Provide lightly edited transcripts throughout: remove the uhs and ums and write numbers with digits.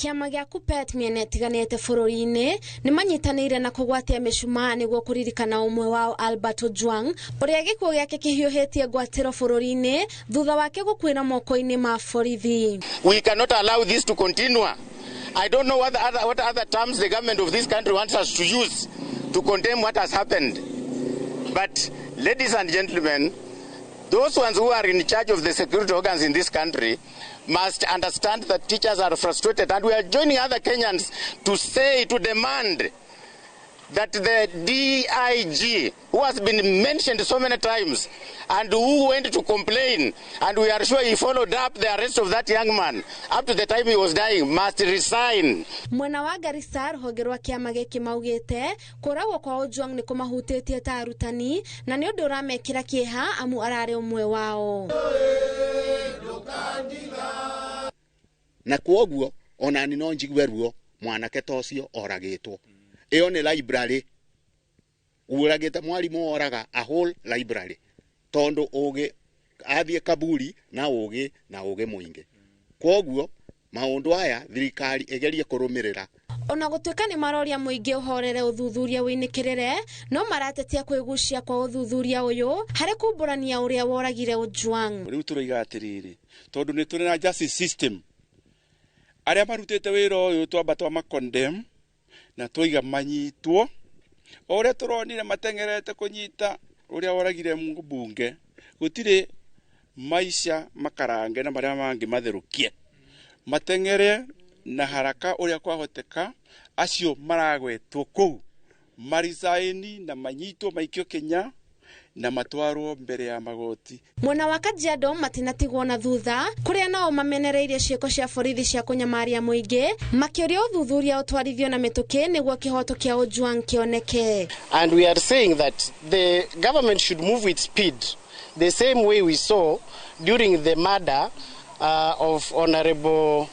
Kiama gĩa KUPPET mĩena ĩtiganĩte bũrũri-inĩ nĩ manyitanĩire na kũgwatia mĩcumaa nĩguo kũririkana ũmwe wao Albert Ojwang ũrĩa gĩkuũ gĩake kĩhiũhĩtie ngwatĩro bũrũri-inĩ thutha wake gũkuĩra moko-inĩ ma borithi. We cannot allow this to continue. I don't know what other terms the government of this country wants us to use to condemn what has happened. But ladies and gentlemen, those ones who are in charge of the security organs in this country must understand that teachers are frustrated, and we are joining other Kenyans to demand that the DIG, who has been mentioned so many times and who went to complain, and we are sure he followed up the arrest of that young man up to the time he was dying, must resign. Mwena wa Garissa rũhonge rwa kĩama gĩkĩ maugĩte kũragwo kwa Ojwang nĩ kũmahutĩtie ta Arutani na nĩ ũndũ ũramekĩra kĩeha amu ararĩ ũmwe wao. Na kwoguo ona ni no njigwe ruo mwanake ta ũcio oragĩtwo. Ĩyo nĩ library uragĩte mwarimu oraga a whole library tondu ũgĩ athiĩ kaburi na ũgĩ mũingĩ. Kwoguo maũndũ aya thirikari ĩgerie kũrũmĩrĩra. Ona gũtuĩka nĩ maroria mũingĩ ũhorere ũthuthuria wĩnĩkĩrĩre no maratetia kwĩgucia kwa ũthuthuria ũyũ harĩ kumbũrania ũrĩa woragire Ojwang. Rĩu tũroiga atĩrĩrĩ tondu nĩ tũrĩ na justice system arĩa marutĩte wĩra ũyũ twamba twamakondemn na tũiga manyitwo ũrĩa tũronire matengerete kũnyita ũrĩa woragire mbunge gũtirĩ maisha makarange na marĩa mangĩ matherũkie matengere na haraka ũrĩa kwahoteka acio maragwetwo kũu marisaini na manyitwo maikio Kenya na matwarwo mbere ya magoti. Mwena wa Kajiado matinatigwo na thutha kũrĩa nao mamenereirie ciĩko cia borithi cia kũnyamaria mũingĩ makĩria ũthuthuria ũtwarithio na mĩtũkĩ nĩguo kĩhoto kĩa Ojwang kĩoneke. And we are saying that the government should move with speed the same way we saw during the murder of Honorable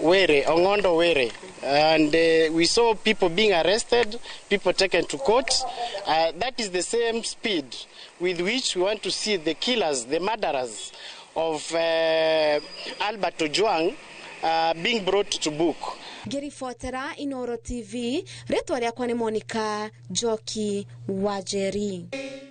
Ongondo Were. And we saw people being arrested, people taken to court. That is the same speed with which we want to see the killers, the murderers of Albert Ojwang being brought to book. Ngĩribotera Inooro TV, rĩtwa rĩakwa nĩ Monica Njoki Wanjeri.